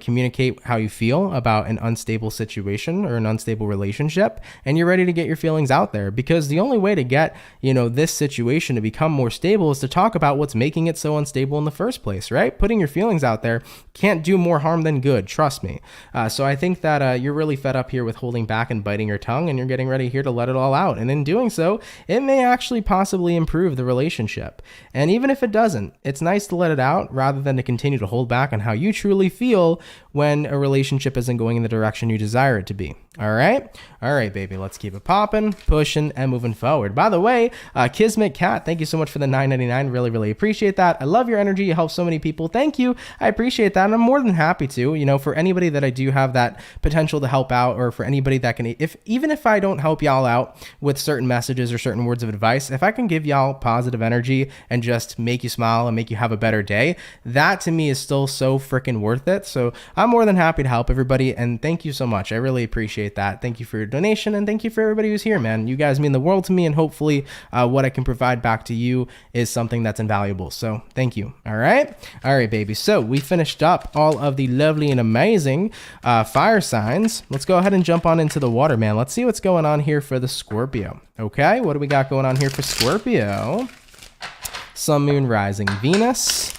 communicate how you feel about an unstable situation or an unstable relationship, and you're ready to get your feelings out there, because the only way to get, this situation to become more stable is to talk about what's making it so unstable in the first place, right? Putting your feelings out there can't do more harm than good, trust me. So I think that you're really fed up here with holding back and biting your tongue, and you're getting ready here to let it all out. And in doing so, it may actually possibly improve the relationship. And even if it doesn't, it's nice to let it out rather than to continue to hold back on how you truly feel when a relationship isn't going in the direction you desire it to be. All right, baby, let's keep it popping, pushing, and moving forward. By the way, Kismet Cat, thank you so much for the $9.99. Really appreciate that. I love your energy. You help so many people. Thank you. I appreciate that. And I'm more than happy to, for anybody that I do have that potential to help out, or for anybody that can, even if I don't help y'all out with certain messages or certain words of advice, if I can give y'all positive energy and just make you smile and make you have a better day, that to me is still so freaking worth it. So I'm more than happy to help everybody. And thank you so much. I really appreciate that. Thank you for your donation, and thank you for everybody who's here, man. You guys mean the world to me, and hopefully what I can provide back to you is something that's invaluable. So thank you. All right, baby. So we finished up all of the lovely and amazing fire signs. Let's go ahead and jump on into the water, man. Let's see what's going on here for the Scorpio. Okay, what do we got going on here for Scorpio? Sun, Moon, Rising, Venus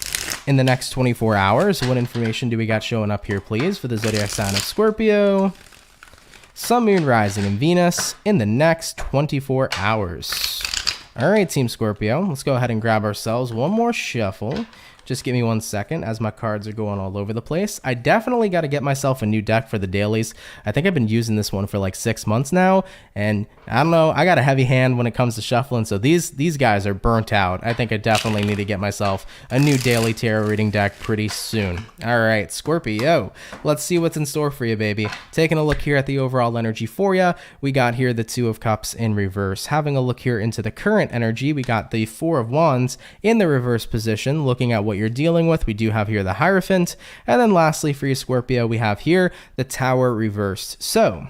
in the next 24 hours. What information do we got showing up here, please, for the zodiac sign of Scorpio? Sun, Moon, Rising, and Venus in the next 24 hours. All right, Team Scorpio, let's go ahead and grab ourselves one more shuffle. Just give me 1 second as my cards are going all over the place. I definitely got to get myself a new deck for the dailies. I think I've been using this one for like 6 months now, and I don't know, I got a heavy hand when it comes to shuffling, so these guys are burnt out. I think I definitely need to get myself a new daily tarot reading deck pretty soon. All right, Scorpio, let's see what's in store for you, baby. Taking a look here at the overall energy for you, we got here the Two of Cups in reverse. Having a look here into the current energy, we got the Four of Wands in the reverse position. Looking at what you're dealing with, we do have here the Hierophant, and then lastly for you, Scorpio, we have here the Tower reversed. So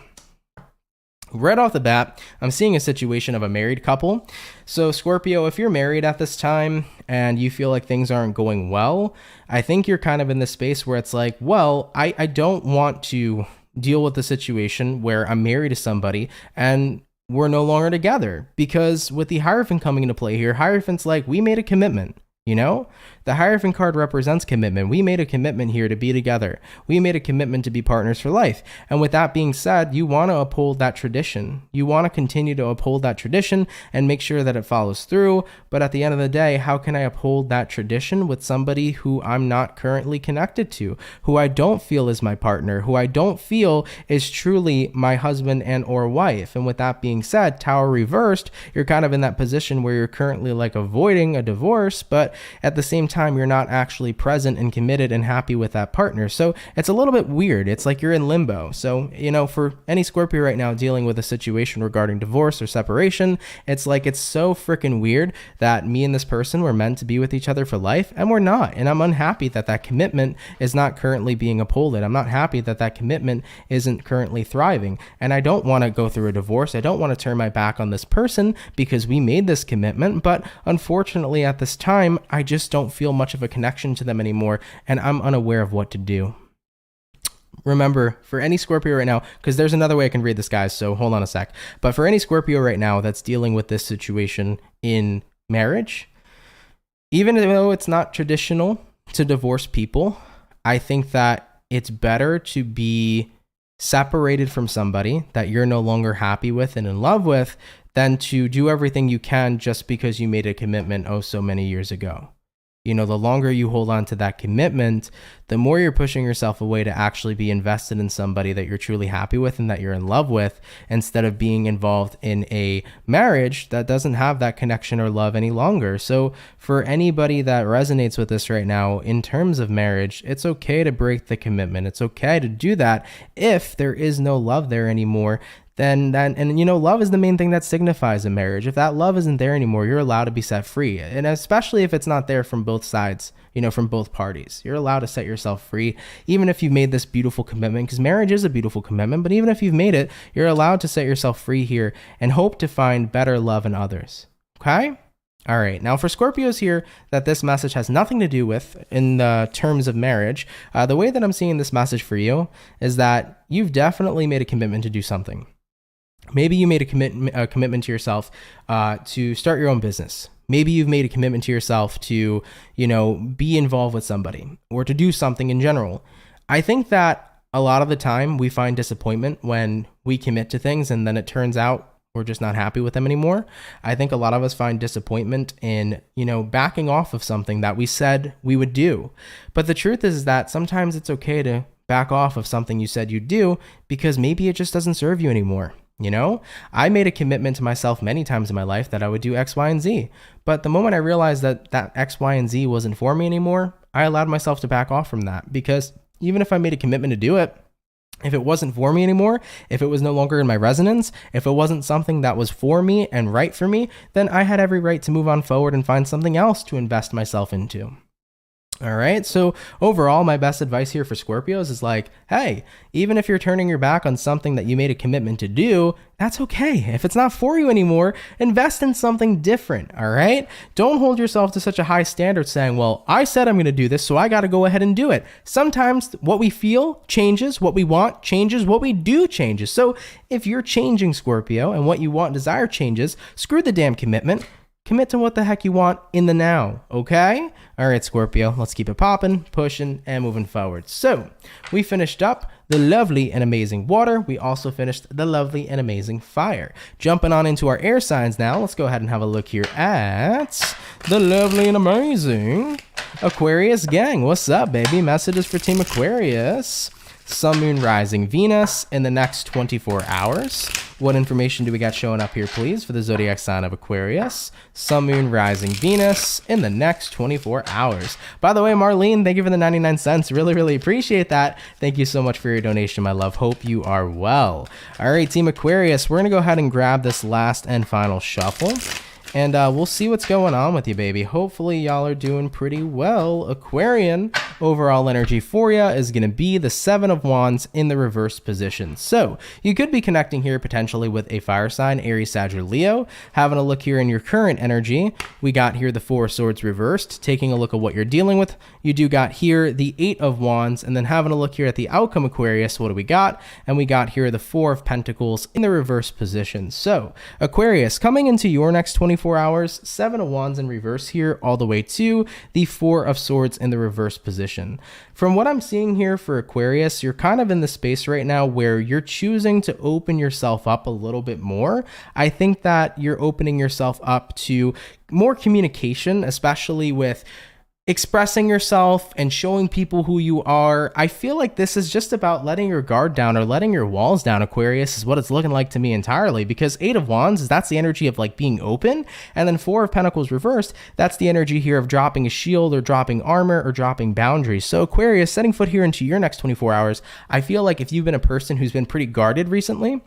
right off the bat, I'm seeing a situation of a married couple. So Scorpio, if you're married at this time and you feel like things aren't going well, I think you're kind of in this space where it's like, well, I don't want to deal with the situation where I'm married to somebody and we're no longer together, because with the Hierophant coming into play here, Hierophant's like, we made a commitment. The Hierophant card represents commitment. We made a commitment here to be together. We made a commitment to be partners for life. And with that being said, you want to uphold that tradition. You want to continue to uphold that tradition and make sure that it follows through. But at the end of the day, how can I uphold that tradition with somebody who I'm not currently connected to, who I don't feel is my partner, who I don't feel is truly my husband and or wife? And with that being said, Tower reversed, you're kind of in that position where you're currently like avoiding a divorce, but at the same time, you're not actually present and committed and happy with that partner. So it's a little bit weird. It's like you're in limbo. So, for any Scorpio right now dealing with a situation regarding divorce or separation, it's like, it's so freaking weird that me and this person were meant to be with each other for life, and we're not. And I'm unhappy that that commitment is not currently being upholded. I'm not happy that that commitment isn't currently thriving. And I don't want to go through a divorce. I don't want to turn my back on this person because we made this commitment. But unfortunately, at this time, I just don't feel much of a connection to them anymore, and I'm unaware of what to do. Remember, for any Scorpio right now, because there's another way I can read this, guys, so hold on a sec. But for any Scorpio right now that's dealing with this situation in marriage, even though it's not traditional to divorce people, I think that it's better to be separated from somebody that you're no longer happy with and in love with than to do everything you can just because you made a commitment oh so many years ago. You know, the longer you hold on to that commitment, the more you're pushing yourself away to actually be invested in somebody that you're truly happy with and that you're in love with, instead of being involved in a marriage that doesn't have that connection or love any longer. So for anybody that resonates with this right now in terms of marriage, it's okay to break the commitment. It's okay to do that if there is no love there anymore. And you know, love is the main thing that signifies a marriage. If that love isn't there anymore, you're allowed to be set free. And especially if it's not there from both sides, you know, from both parties, you're allowed to set yourself free, even if you've made this beautiful commitment, because marriage is a beautiful commitment. But even if you've made it, you're allowed to set yourself free here and hope to find better love in others. Okay? All right. Now for Scorpios here that this message has nothing to do with in the terms of marriage, the way that I'm seeing this message for you is that you've definitely made a commitment to do something. Maybe you made a commitment to yourself to start your own business. Maybe you've made a commitment to yourself to, you know, be involved with somebody or to do something in general. I think that a lot of the time we find disappointment when we commit to things and then it turns out we're just not happy with them anymore. I think a lot of us find disappointment in, you know, backing off of something that we said we would do. But the truth is that sometimes it's okay to back off of something you said you'd do because maybe it just doesn't serve you anymore. You know, I made a commitment to myself many times in my life that I would do X, Y, and Z. But the moment I realized that X, Y, and Z wasn't for me anymore, I allowed myself to back off from that. Because even if I made a commitment to do it, if it wasn't for me anymore, if it was no longer in my resonance, if it wasn't something that was for me and right for me, then I had every right to move on forward and find something else to invest myself into. All right. So overall, my best advice here for Scorpios is like, hey, even if you're turning your back on something that you made a commitment to do, that's okay. If it's not for you anymore, invest in something different. All right. Don't hold yourself to such a high standard saying, well, I said I'm going to do this, so I got to go ahead and do it. Sometimes what we feel changes, what we want changes, what we do changes. So if you're changing, Scorpio, and what you want and desire changes, screw the damn commitment. Commit to what the heck you want in the now, okay? All right, Scorpio, let's keep it popping, pushing, and moving forward. So we finished up the lovely and amazing water. We also finished the lovely and amazing fire. Jumping on into our air signs now, let's go ahead and have a look here at the lovely and amazing Aquarius gang. What's up, baby? Messages for Team Aquarius. Sun, Moon, Rising, Venus in the next 24 hours. What information do we got showing up here, please, for the zodiac sign of Aquarius? Sun, Moon, Rising, Venus in the next 24 hours. By the way, Marlene, thank you for the 99 cents. Really, really appreciate that. Thank you so much for your donation, my love. Hope you are well. All right, Team Aquarius, we're going to go ahead and grab this last and final shuffle. And we'll see what's going on with you, baby. Hopefully, y'all are doing pretty well. Aquarian, overall energy for you is going to be the Seven of Wands in the reverse position. So you could be connecting here potentially with a fire sign, Aries, Sag, or Leo. Having a look here in your current energy, we got here the Four of Swords reversed. Taking a look at what you're dealing with, you do got here the Eight of Wands. And then having a look here at the outcome, Aquarius, what do we got? And we got here the Four of Pentacles in the reverse position. So Aquarius, coming into your next 24 hours, Seven of Wands in reverse here, all the way to the Four of Swords in the reverse position. From what I'm seeing here for Aquarius, you're kind of in the space right now where you're choosing to open yourself up a little bit more. I think that you're opening yourself up to more communication, especially with expressing yourself and showing people who you are. I feel like this is just about letting your guard down or letting your walls down, Aquarius, is what it's looking like to me entirely, because Eight of Wands, that's the energy of like being open. And then Four of Pentacles reversed, that's the energy here of dropping a shield or dropping armor or dropping boundaries. So Aquarius, setting foot here into your next 24 hours, I feel like if you've been a person who's been pretty guarded recently,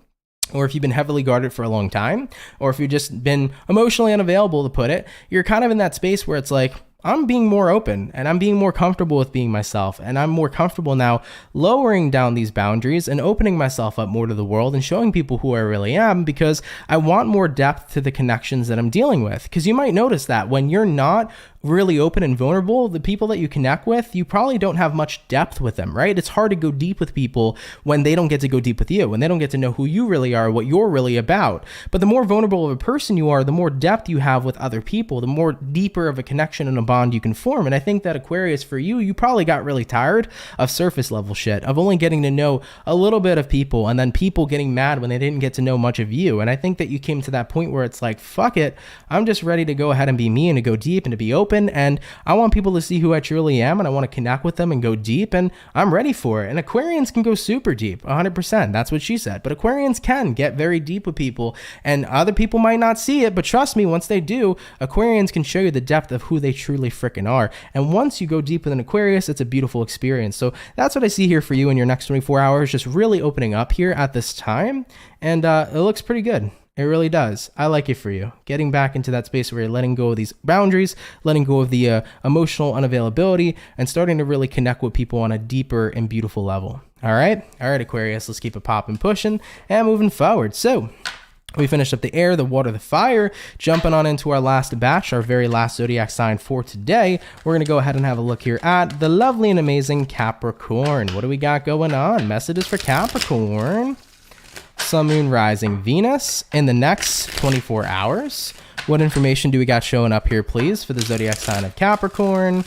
or if you've been heavily guarded for a long time, or if you've just been emotionally unavailable, to put it, you're kind of in that space where it's like, I'm being more open and I'm being more comfortable with being myself, and I'm more comfortable now lowering down these boundaries and opening myself up more to the world and showing people who I really am, because I want more depth to the connections that I'm dealing with. Because you might notice that when you're not really open and vulnerable, the people that you connect with, you probably don't have much depth with them, right? It's hard to go deep with people when they don't get to go deep with you, when they don't get to know who you really are, what you're really about. But the more vulnerable of a person you are, the more depth you have with other people, the more deeper of a connection and a bond you can form. And I think that Aquarius, for you, you probably got really tired of surface level shit, of only getting to know a little bit of people and then people getting mad when they didn't get to know much of you. And I think that you came to that point where it's like, fuck it, I'm just ready to go ahead and be me and to go deep and to be open. And I want people to see who I truly am, and I want to connect with them and go deep, and I'm ready for it. And Aquarians can go super deep, 100%. That's what she said. But Aquarians can get very deep with people, and other people might not see it, but trust me, once they do, Aquarians can show you the depth of who they truly freaking are. And once you go deep with an Aquarius, it's a beautiful experience. So that's what I see here for you in your next 24 hours, just really opening up here at this time. And it looks pretty good. It really does. I like it for you. Getting back into that space where you're letting go of these boundaries, letting go of the emotional unavailability, and starting to really connect with people on a deeper and beautiful level. All right, Aquarius, let's keep it popping, pushing, and moving forward. So we finished up the air, the water, the fire. Jumping on into our last batch, our very last zodiac sign for today. We're going to go ahead and have a look here at the lovely and amazing Capricorn. What do we got going on? Messages for Capricorn. Sun, Moon, Rising, Venus in the next 24 hours. What information do we got showing up here, please, for the zodiac sign of Capricorn?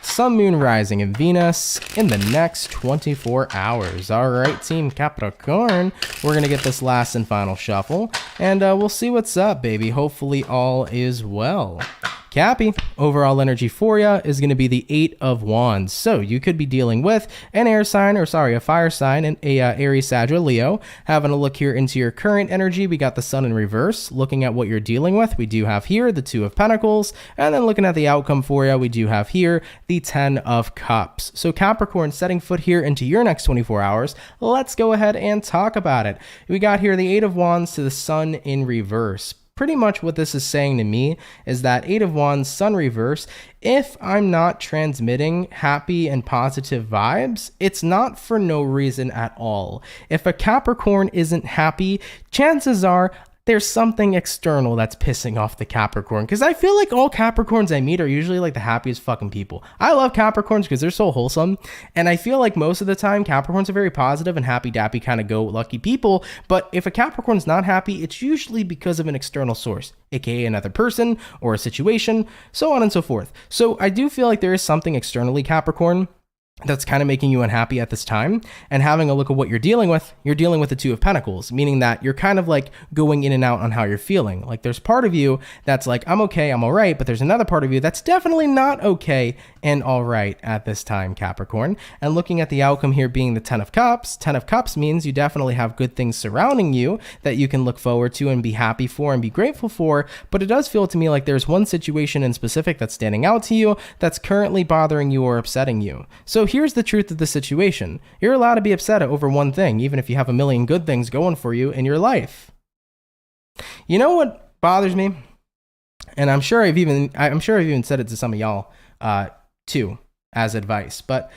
Sun, Moon, Rising, and Venus in the next 24 hours. All right, Team Capricorn, we're going to get this last and final shuffle, and we'll see what's up, baby. Hopefully all is well. Cappy, overall energy for you is going to be the 8 of Wands. So you could be dealing with an air sign, or sorry, a fire sign, and a Aries, Sag, or Leo. Having a look here into your current energy, we got the Sun in reverse. Looking at what you're dealing with, we do have here the 2 of Pentacles. And then looking at the outcome for you, we do have here the 10 of Cups. So Capricorn, setting foot here into your next 24 hours. Let's go ahead and talk about it. We got here the 8 of Wands to the Sun in reverse. Pretty much what this is saying to me is that 8 of Wands, Sun reverse, if I'm not transmitting happy and positive vibes, it's not for no reason at all. If a Capricorn isn't happy, chances are there's something external that's pissing off the Capricorn. Because I feel like all Capricorns I meet are usually like the happiest fucking people. I love Capricorns because they're so wholesome. And I feel like most of the time Capricorns are very positive and happy-dappy kind of go-lucky people. But if a Capricorn's not happy, it's usually because of an external source, aka another person or a situation, so on and so forth. So I do feel like there is something externally Capricorn that's kind of making you unhappy at this time. And having a look at what you're dealing with the 2 of Pentacles, meaning that you're kind of like going in and out on how you're feeling. Like there's part of you that's like, I'm okay, I'm all right, but there's another part of you that's definitely not okay and all right at this time, Capricorn. And looking at the outcome here being the 10 of Cups means you definitely have good things surrounding you that you can look forward to and be happy for and be grateful for. But it does feel to me like there's one situation in specific that's standing out to you that's currently bothering you or upsetting you. So here's the truth of the situation. You're allowed to be upset over one thing, even if you have a million good things going for you in your life. You know what bothers me? And I'm sure I've even said it to some of y'all too as advice, but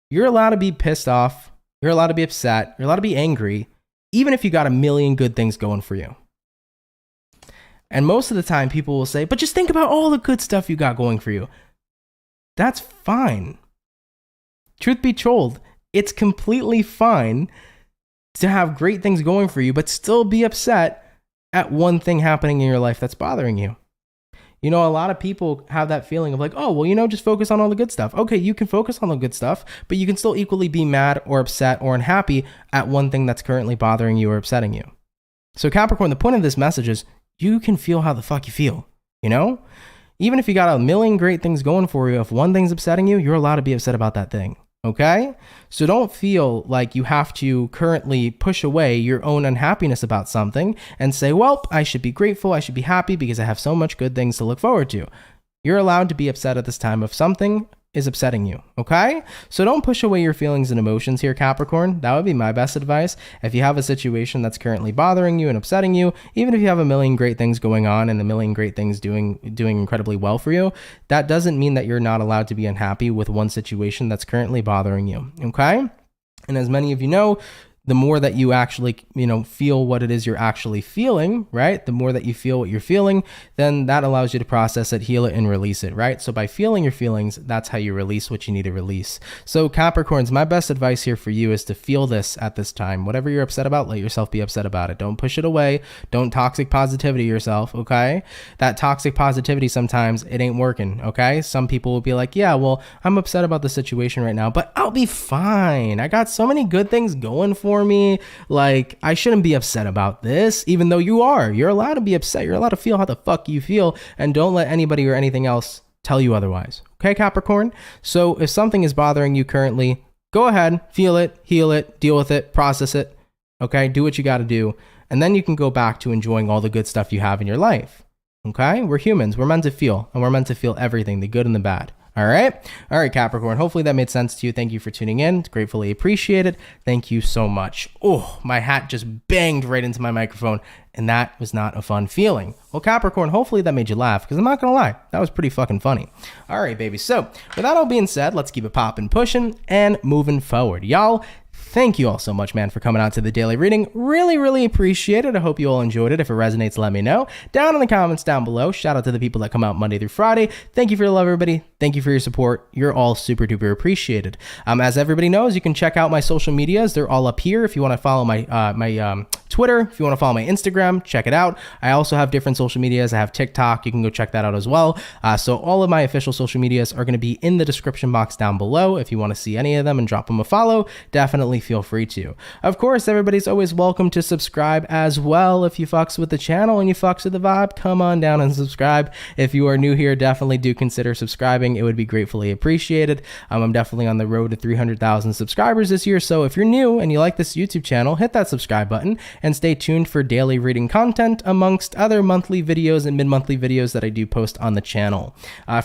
you're allowed to be pissed off, you're allowed to be upset, you're allowed to be angry, even if you got a million good things going for you. And most of the time people will say, but just think about all the good stuff you got going for you. That's fine. Truth be told, it's completely fine to have great things going for you, but still be upset at one thing happening in your life that's bothering you. You know, a lot of people have that feeling of like, oh, well, you know, just focus on all the good stuff. Okay, you can focus on the good stuff, but you can still equally be mad or upset or unhappy at one thing that's currently bothering you or upsetting you. So Capricorn, the point of this message is you can feel how the fuck you feel, you know? Even if you got a million great things going for you, if one thing's upsetting you, you're allowed to be upset about that thing. Okay? So don't feel like you have to currently push away your own unhappiness about something and say, well, I should be grateful, I should be happy because I have so much good things to look forward to. You're allowed to be upset at this time if something is upsetting you, okay? So don't push away your feelings and emotions here, Capricorn. That would be my best advice. If you have a situation that's currently bothering you and upsetting you, even if you have a million great things going on and a million great things doing incredibly well for you, that doesn't mean that you're not allowed to be unhappy with one situation that's currently bothering you, okay? And as many of you know, the more that you actually, feel what it is you're actually feeling, right? The more that you feel what you're feeling, then that allows you to process it, heal it, and release it, right? So by feeling your feelings, that's how you release what you need to release. So Capricorns, my best advice here for you is to feel this at this time. Whatever you're upset about, let yourself be upset about it. Don't push it away. Don't toxic positivity yourself, okay? That toxic positivity, sometimes it ain't working, okay? Some people will be like, yeah, well, I'm upset about the situation right now, but I'll be fine. I got so many good things going for me. Like, I shouldn't be upset about this, even though you are. You're allowed to be upset. You're allowed to feel how the fuck you feel, and don't let anybody or anything else tell you otherwise. Okay, Capricorn? So if something is bothering you currently, go ahead, feel it, heal it, deal with it, process it. Okay, do what you got to do, and then you can go back to enjoying all the good stuff you have in your life. Okay, we're humans. We're meant to feel, and we're meant to feel everything, the good and the bad. All right, Capricorn. Hopefully that made sense to you. Thank you for tuning in. It's gratefully appreciated. Thank you so much. Oh, my hat just banged right into my microphone, and that was not a fun feeling. Well, Capricorn, hopefully that made you laugh, because I'm not gonna lie, that was pretty fucking funny. All right, baby. So with that all being said, let's keep it popping, pushing, and moving forward, y'all. Thank you all so much, man, for coming out to the daily reading. Really, really appreciate it. I hope you all enjoyed it. If it resonates, let me know down in the comments down below. Shout out to the people that come out Monday through Friday. Thank you for your love, everybody. Thank you for your support. You're all super duper appreciated. As everybody knows, you can check out my social medias. They're all up here. If you want to follow my Twitter, if you want to follow my Instagram, check it out. I also have different social medias. I have TikTok. You can go check that out as well. So all of my official social medias are going to be in the description box down below. If you want to see any of them and drop them a follow, definitely feel free to. Of course, everybody's always welcome to subscribe as well. If you fucks with the channel and you fucks with the vibe, come on down and subscribe. If you are new here, definitely do consider subscribing. It would be gratefully appreciated. I'm definitely on the road to 300,000 subscribers this year. So if you're new and you like this YouTube channel, hit that subscribe button and stay tuned for daily reading content amongst other monthly videos and mid-monthly videos that I do post on the channel.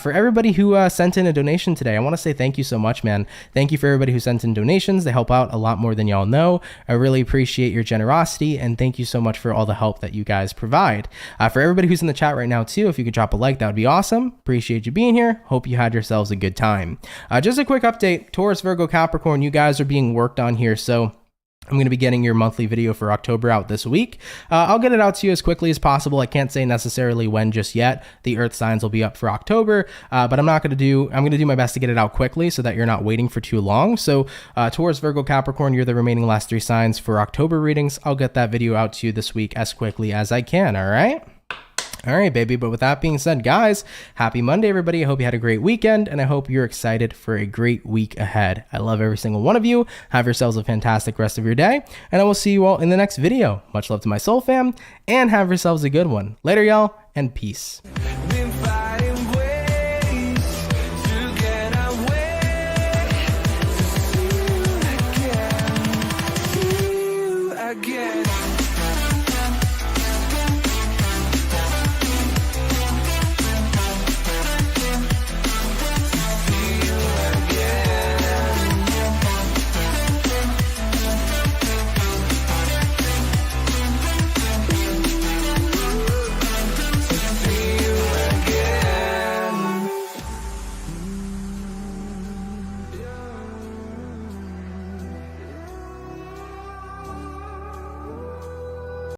For everybody who sent in a donation today, I want to say thank you so much, man. Thank you for everybody who sent in donations. They help out a lot more than y'all know. I really appreciate your generosity, and thank you so much for all the help that you guys provide. For everybody who's in the chat right now too, if you could drop a like, that would be awesome. Appreciate you being here. Hope you had yourselves a good time. Just a quick update, Taurus, Virgo, Capricorn, you guys are being worked on here, so I'm going to be getting your monthly video for October out this week. I'll get it out to you as quickly as possible. I can't say necessarily when just yet. The earth signs will be up for October, but I'm going to do my best to get it out quickly so that you're not waiting for too long. So Taurus, Virgo, Capricorn, you're the remaining last 3 signs for October readings. I'll get that video out to you this week as quickly as I can. All right. All right, baby. But with that being said, guys, happy Monday, everybody. I hope you had a great weekend, and I hope you're excited for a great week ahead. I love every single one of you. Have yourselves a fantastic rest of your day, and I will see you all in the next video. Much love to my soul fam, and have yourselves a good one. Later, y'all, and peace.